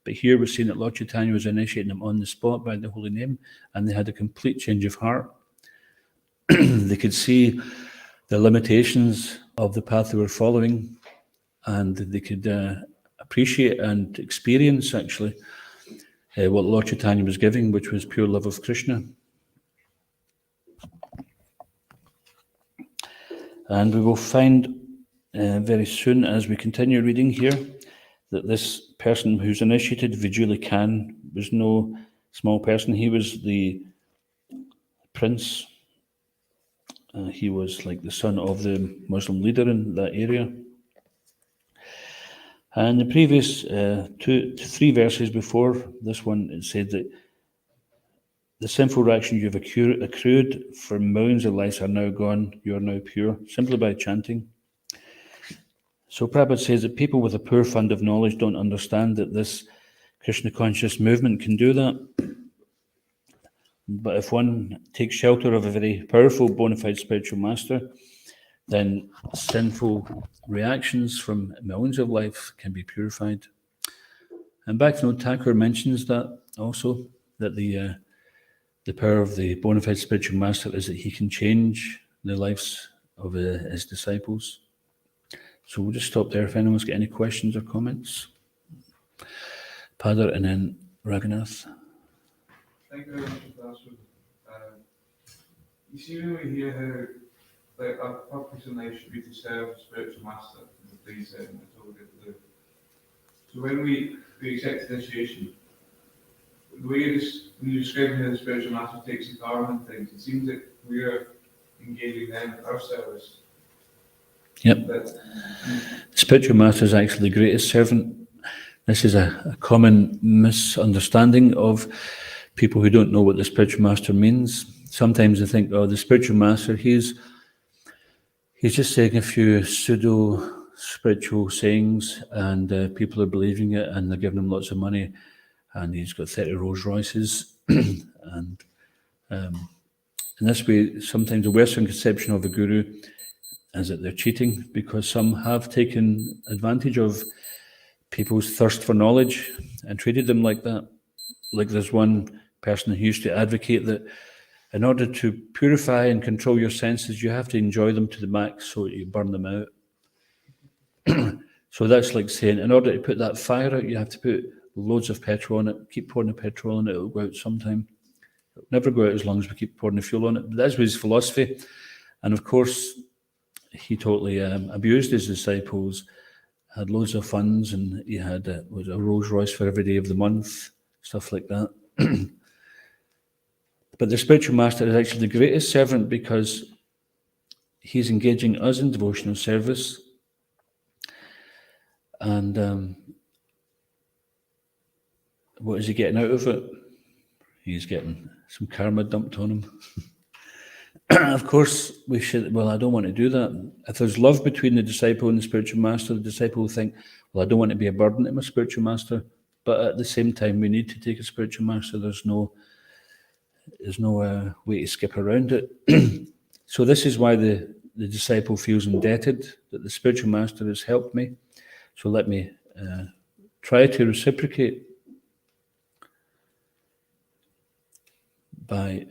But here we're seeing that Lord Caitanya was initiating them on the spot by the holy name, and they had a complete change of heart. They could see the limitations of the path they were following, and they could appreciate and experience, actually, what Lord Caitanya was giving, which was pure love of Krishna. And we will find very soon, as we continue reading here, that this person who's initiated, Vijuli Khan, was no small person. He was the prince. He was like the son of the Muslim leader in that area. And the previous 2 to 3 verses before this one, it said that the sinful actions you've accrued for millions of lives are now gone. You are now pure, simply by chanting. So Prabhupada says that people with a poor fund of knowledge don't understand that this Krishna conscious movement can do that. But if one takes shelter of a very powerful bona fide spiritual master, then sinful reactions from millions of life can be purified. And Bhaktivinoda Thakur mentions that also, that the power of the bona fide spiritual master is that he can change the lives of his disciples. So we'll just stop there if anyone's got any questions or comments. Padar and then Raghunath. Thank you very much for that. You see, when we hear how like our purpose in life should be to serve the spiritual master, please, that's all we get to do. So when we accept initiation, the way when you describe how the spiritual master takes the karma and things, it seems like we are engaging them in our service. Yep. Spiritual master is actually the greatest servant. This is a common misunderstanding of people who don't know what the spiritual master means. Sometimes they think, oh, the spiritual master, he's just saying a few pseudo spiritual sayings, and people are believing it, and they're giving him lots of money, and he's got 30 Rolls Royces. And in this way, sometimes the Western conception of a guru is that they're cheating, because some have taken advantage of people's thirst for knowledge and treated them like that. Like there's one person who used to advocate that in order to purify and control your senses, you have to enjoy them to the max so that you burn them out. So that's like saying, in order to put that fire out, you have to put loads of petrol on it, keep pouring the petrol on it, it'll go out sometime. It'll never go out as long as we keep pouring the fuel on it. But that's his philosophy. And of course, he totally abused his disciples, had loads of funds, and he had was a Rolls Royce for every day of the month, stuff like that. But the spiritual master is actually the greatest servant, because he's engaging us in devotional service. And what is he getting out of it? He's getting some karma dumped on him. Of course, we should, well, I don't want to do that. If there's love between the disciple and the spiritual master, the disciple will think, well, I don't want to be a burden to my spiritual master. but at the same time, we need to take a spiritual master. There's no way to skip around it. So this is why the disciple feels indebted that the spiritual master has helped me. So let me try to reciprocate by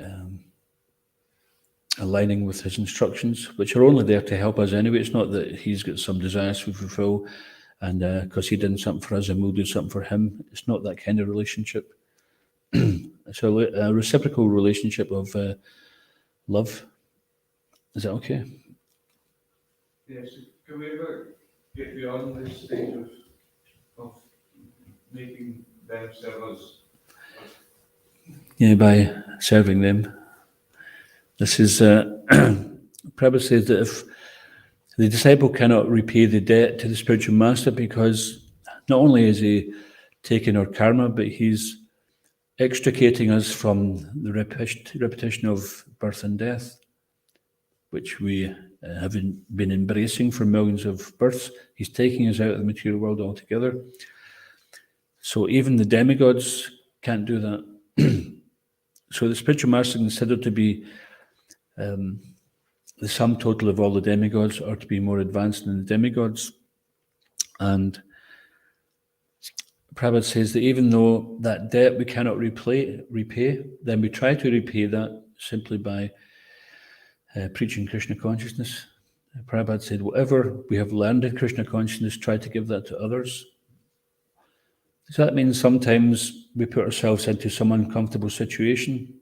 aligning with his instructions, which are only there to help us anyway. It's not that he's got some desires to fulfill, and because he did something for us and we'll do something for him. It's not that kind of relationship. It's a reciprocal relationship of love. Is that okay? Yes, can we ever get beyond this stage of making them serve us? Yeah, by serving them. This is, Prabhupada says that if the disciple cannot repay the debt to the spiritual master, because not only is he taking our karma, but he's extricating us from the repetition of birth and death, which we have been embracing for millions of births. He's taking us out of the material world altogether. So even the demigods can't do that. So the spiritual master is considered to be the sum total of all the demigods, or to be more advanced than the demigods. And Prabhupada says that even though that debt we cannot repay, then we try to repay that simply by preaching Krishna consciousness. Prabhupada said, whatever we have learned in Krishna consciousness, try to give that to others. So that means sometimes we put ourselves into some uncomfortable situation,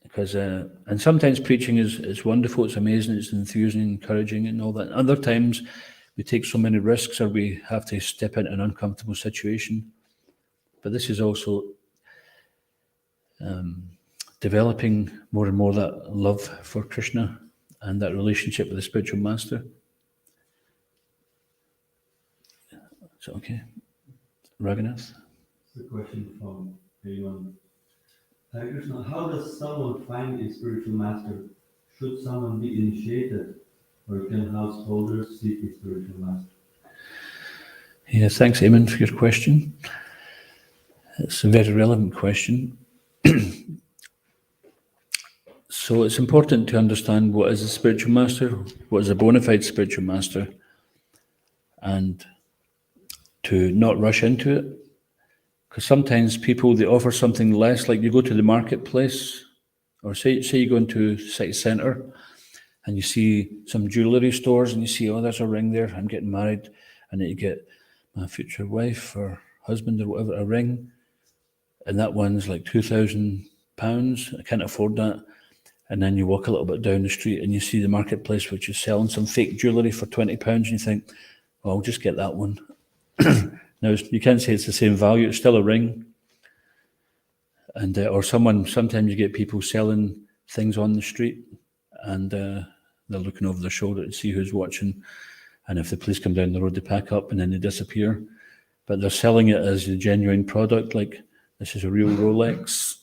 because and sometimes preaching is wonderful, it's amazing, it's enthusing, encouraging, and all that. And other times we take so many risks, or we have to step into an uncomfortable situation. But this is also developing more and more that love for Krishna and that relationship with the spiritual master. So, okay. Raghunath? It's a question from anyone. Hare Krishna, how does someone find a spiritual master? Should someone be initiated, or can householders seek a spiritual master? Yeah, thanks, Eamon, for your question. It's a very relevant question. So it's important to understand what is a spiritual master, what is a bona fide spiritual master, and to not rush into it. Because sometimes people, they offer something less, like you go to the marketplace, or say you go into city centre and you see some jewellery stores and you see, oh, there's a ring there, I'm getting married, and then you get my future wife or husband or whatever a ring, and that one's like £2,000, I can't afford that. And then you walk a little bit down the street and you see the marketplace which is selling some fake jewellery for £20, and you think, well, I'll just get that one. Now, you can't say it's the same value, it's still a ring. And or sometimes you get people selling things on the street, and they're looking over their shoulder to see who's watching, and if the police come down the road, they pack up and then they disappear. But they're selling it as a genuine product, like this is a real Rolex.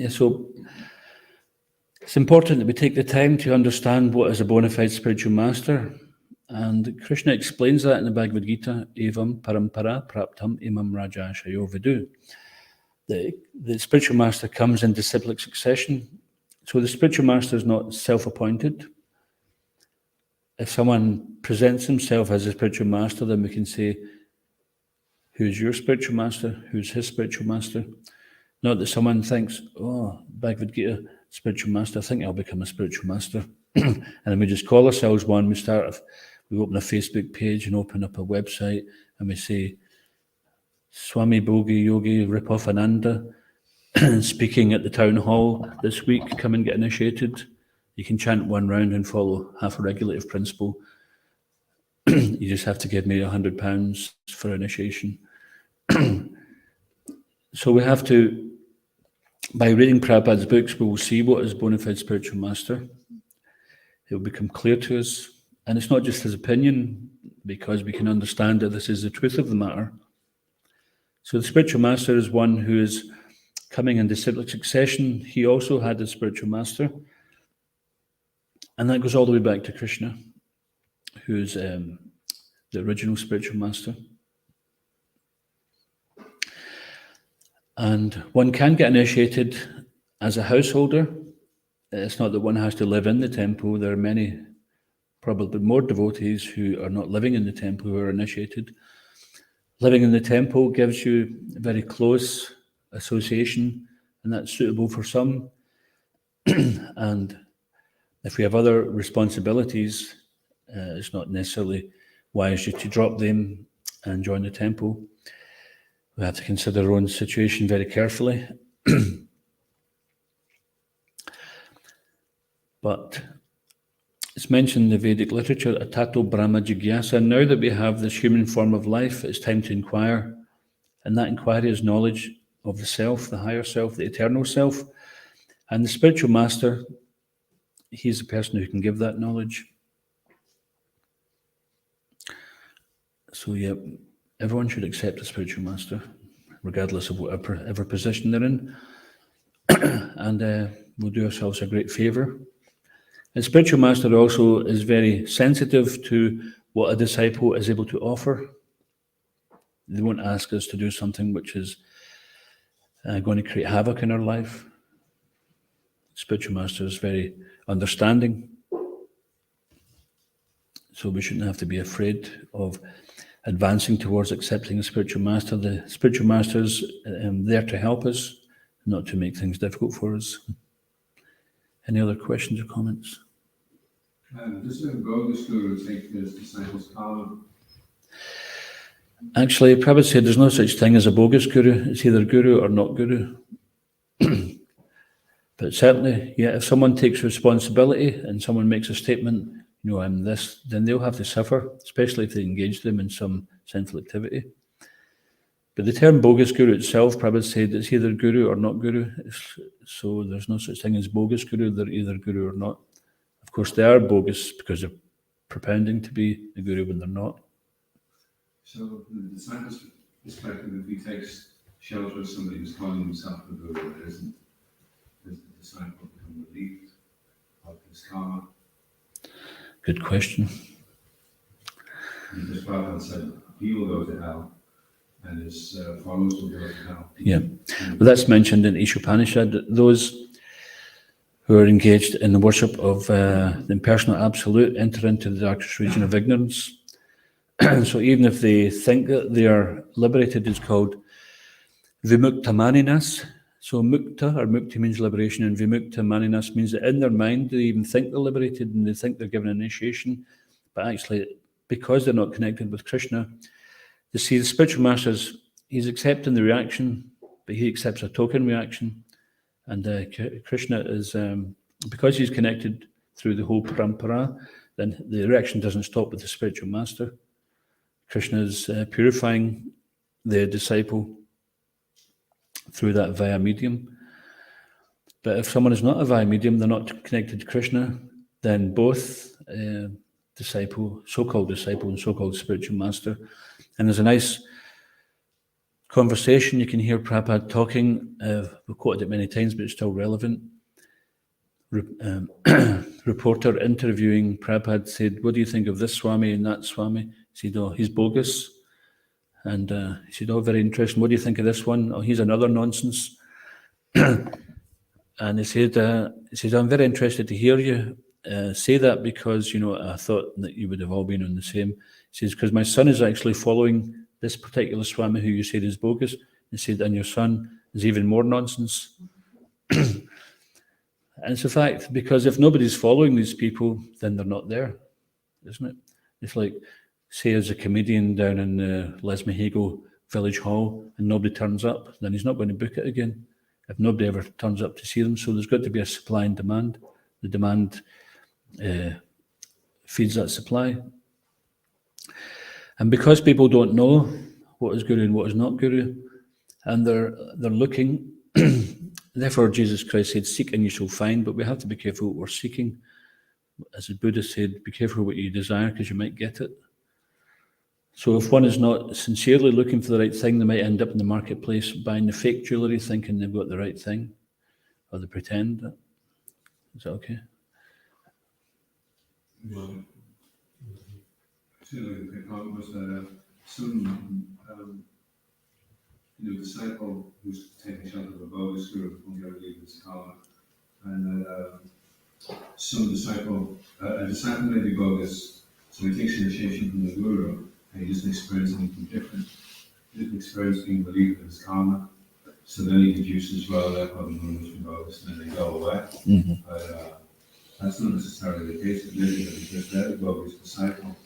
So it's important that we take the time to understand what is a bona fide spiritual master. And Krishna explains that in the Bhagavad Gita, Evam Parampara Praptam Imam Raja Shayo Vidu. The spiritual master comes in disciplic succession. So the spiritual master is not self-appointed. If someone presents himself as a spiritual master, then we can say, who's your spiritual master? Who's his spiritual master? Not that someone thinks, oh, Bhagavad Gita, spiritual master, I think I'll become a spiritual master. And then we just call ourselves one. We open a Facebook page and open up a website, and we say, Swami Bhogi Yogi Ripoff Ananda speaking at the town hall this week, come and get initiated. You can chant one round and follow half a regulative principle. You just have to give me £100 for initiation. So we have to, by reading Prabhupada's books, we will see what is bona fide spiritual master. It will become clear to us. And it's not just his opinion, because we can understand that this is the truth of the matter. So the spiritual master is one who is coming in disciplic succession. He also had a spiritual master. And that goes all the way back to Krishna, who's the original spiritual master. And one can get initiated as a householder. It's not that one has to live in the temple. There are many, probably more devotees who are not living in the temple who are initiated. Living in the temple gives you a very close association, and that's suitable for some. And if we have other responsibilities, it's not necessarily wise to drop them and join the temple. We have to consider our own situation very carefully. But it's mentioned in the Vedic literature, Atato Brahma Jigyasa. Now that we have this human form of life, it's time to inquire. And that inquiry is knowledge of the self, the higher self, the eternal self. And the spiritual master, he's the person who can give that knowledge. So yeah, everyone should accept a spiritual master, regardless of whatever position they're in. And we'll do ourselves a great favour. A spiritual master also is very sensitive to what a disciple is able to offer. They won't ask us to do something which is going to create havoc in our life. Spiritual master is very understanding. So we shouldn't have to be afraid of advancing towards accepting a spiritual master. The spiritual master is there to help us, not to make things difficult for us. Any other questions or comments? Does a bogus guru take his disciples' karma? Actually, Prabhupada said there's no such thing as a bogus guru. It's either guru or not guru. But certainly, yeah, if someone takes responsibility and someone makes a statement, I'm this, then they'll have to suffer, especially if they engage them in some sinful activity. But the term bogus guru itself, Prabhupada said, it's either guru or not guru. So there's no such thing as bogus guru. They're either guru or not. Of course, they are bogus because they're propounding to be a guru when they're not. So the disciples' perspective, if he takes shelter of somebody who's calling himself a guru, it isn't, does the disciple become relieved of his karma? Good question. Because Prabhupada said he will go to hell and his followers will go to hell. Yeah, but that's mentioned in Ishopanishad. Those who are engaged in the worship of the impersonal absolute enter into the darkest region of ignorance. So even if they think that they are liberated, it's called vimukta maninas. So mukta or mukti means liberation, and vimukta maninas means that in their mind they even think they're liberated and they think they're given initiation, but actually because they're not connected with Krishna, they see the spiritual masters, he's accepting the reaction, but he accepts a token reaction. And Krishna is, because he's connected through the whole parampara, then the reaction doesn't stop with the spiritual master. Krishna is purifying the disciple through that via medium. But if someone is not a via medium, they're not connected to Krishna, then both disciple, so-called disciple and so-called spiritual master. And there's a nice conversation you can hear Prabhupada talking. We've quoted it many times, but it's still relevant. Reporter interviewing Prabhupada said, "What do you think of this Swami and that Swami?" He said, "Oh, he's bogus." And he said, "Oh, very interesting. What do you think of this one? Oh, he's another nonsense." And he said, "I'm very interested to hear you say that because, I thought that you would have all been on the same." He says, "Because my son is actually following this particular Swami who you said is bogus." He said, "And your son is even more nonsense." And it's a fact, because if nobody's following these people, then they're not there, isn't it? It's like, say, as a comedian down in Les Mexico Village Hall and nobody turns up, then he's not going to book it again if nobody ever turns up to see them. So there's got to be a supply and demand. The demand feeds that supply. And because people don't know what is guru and what is not guru, and they're looking, therefore Jesus Christ said, "Seek and you shall find," but we have to be careful what we're seeking. As the Buddha said, be careful what you desire because you might get it. So if one is not sincerely looking for the right thing, they might end up in the marketplace buying the fake jewellery thinking they've got the right thing, or they pretend that. Is that okay? Well, Absolutely, the point was that some disciple who's taking shelter of a bogus guru won't get relieved his karma, and some disciple, a disciple may be bogus, so he takes initiation from the guru, and he doesn't experience anything different. He doesn't experience being relieved of his karma, so then he deduces, well, that probably must be bogus, and then they go away. But that's not necessarily the case, because they're the bogus disciple.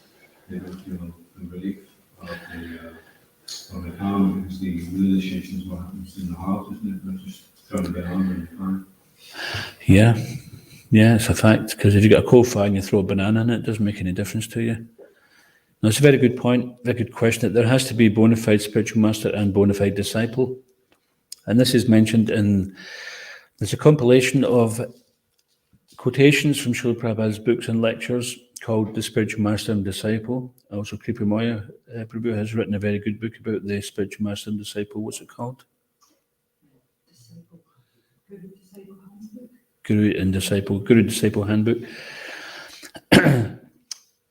They don't feel the relief of the karma, because the real initiation is what happens in the heart, isn't it? Not just trying to get on and fine. Yeah, it's a fact, because if you've got a coal fire and you throw a banana in it, it doesn't make any difference to you. No, it's a very good point, very good question. That there has to be bona fide spiritual master and bona fide disciple. And this is mentioned there's a compilation of quotations from Srila Prabhupada's books and lectures called The Spiritual Master and Disciple. Also, Kripamoya Prabhu has written a very good book about the Spiritual Master and Disciple. What's it called? Guru Disciple Handbook.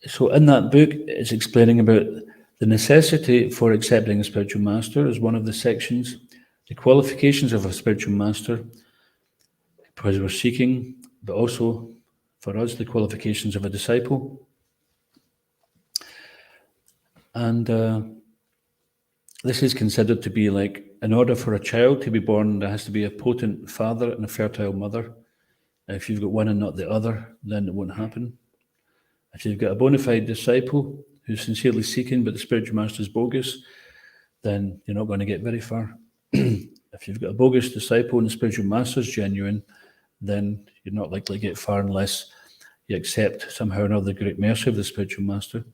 So in that book, it's explaining about the necessity for accepting a spiritual master as one of the sections, the qualifications of a spiritual master, because we're seeking, but also for us, the qualifications of a disciple. And this is considered to be like, in order for a child to be born, there has to be a potent father and a fertile mother. If you've got one and not the other, then it won't happen. If you've got a bona fide disciple who's sincerely seeking, but the spiritual master is bogus, then you're not going to get very far. If you've got a bogus disciple and the spiritual master is genuine, then you're not likely to get far unless you accept somehow or another the great mercy of the spiritual master.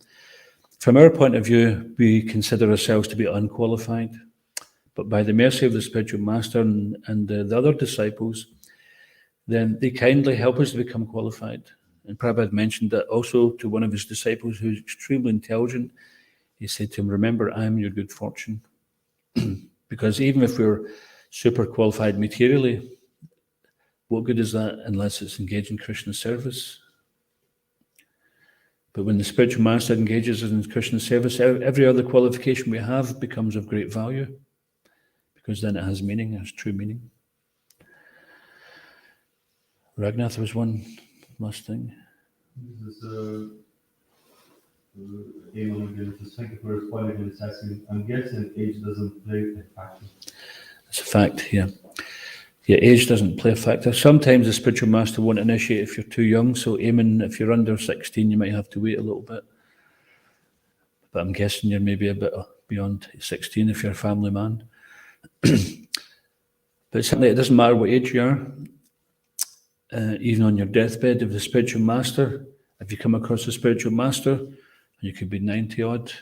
From our point of view, we consider ourselves to be unqualified, but by the mercy of the spiritual master and the other disciples, then they kindly help us to become qualified. And Prabhupada mentioned that also to one of his disciples who's extremely intelligent. He said to him, remember, I am your good fortune. Because even if we're super qualified materially, what good is that unless it's engaged in Krishna service? But when the spiritual master engages in Krishna service, every other qualification we have becomes of great value, because then it has meaning, it has true meaning. Ragnath, there was one last thing. This is again, just thank you for responding and assessing. I'm guessing age doesn't play a factor. It's a fact, yeah. Yeah, age doesn't play a factor. Sometimes the spiritual master won't initiate if you're too young, so aiming if you're under 16, you might have to wait a little bit. But I'm guessing you're maybe a bit beyond 16 if you're a family man. But certainly it doesn't matter what age you are. Even on your deathbed, if the spiritual master, if you come across a spiritual master, you could be 90 odd,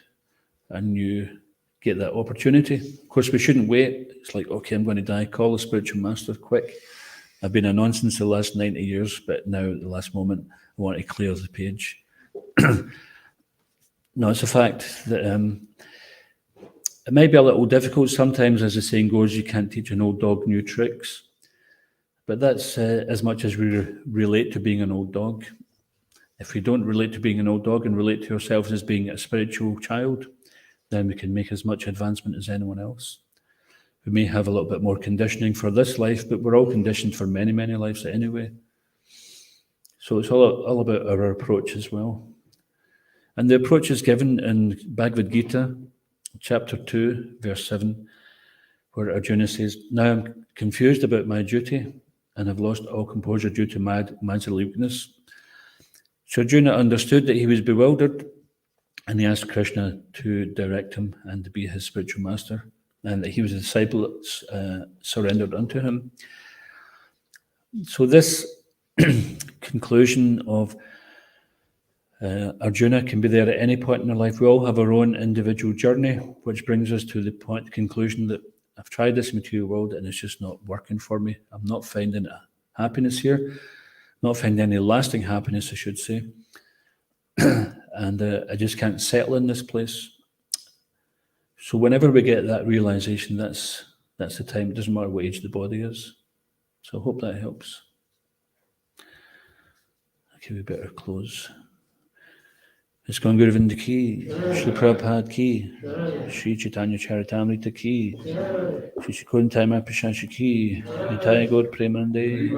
and you get that opportunity. Of course, we shouldn't wait. It's like, okay, I'm going to die. Call the spiritual master quick. I've been a nonsense the last 90 years, but now at the last moment, I want to clear the page. No, it's a fact that it might be a little difficult. Sometimes, as the saying goes, you can't teach an old dog new tricks. But that's as much as we relate to being an old dog. If we don't relate to being an old dog and relate to ourselves as being a spiritual child, then we can make as much advancement as anyone else. We may have a little bit more conditioning for this life, but we're all conditioned for many, many lives anyway. So it's all about our approach as well. And the approach is given in Bhagavad Gita, chapter 2, verse 7, where Arjuna says, now I'm confused about my duty and have lost all composure due to Mad's weakness. So Arjuna understood that he was bewildered, and he asked Krishna to direct him and to be his spiritual master, and that he was a disciple that surrendered unto him. So this conclusion of Arjuna can be there at any point in our life. We all have our own individual journey, which brings us to the conclusion that I've tried this material world and it's just not working for me. I'm not finding happiness here, not finding any lasting happiness, I should say. And I just can't settle in this place. So whenever we get that realization, that's the time. It doesn't matter what age the body is. So I hope that helps. Okay, we better close. ISKCON Gurvinda ki, Srila Prabhupada ki, Sri Caitanya Caritamrta ki, Sri Caritamrta ki, Nitai Gaur Premanande.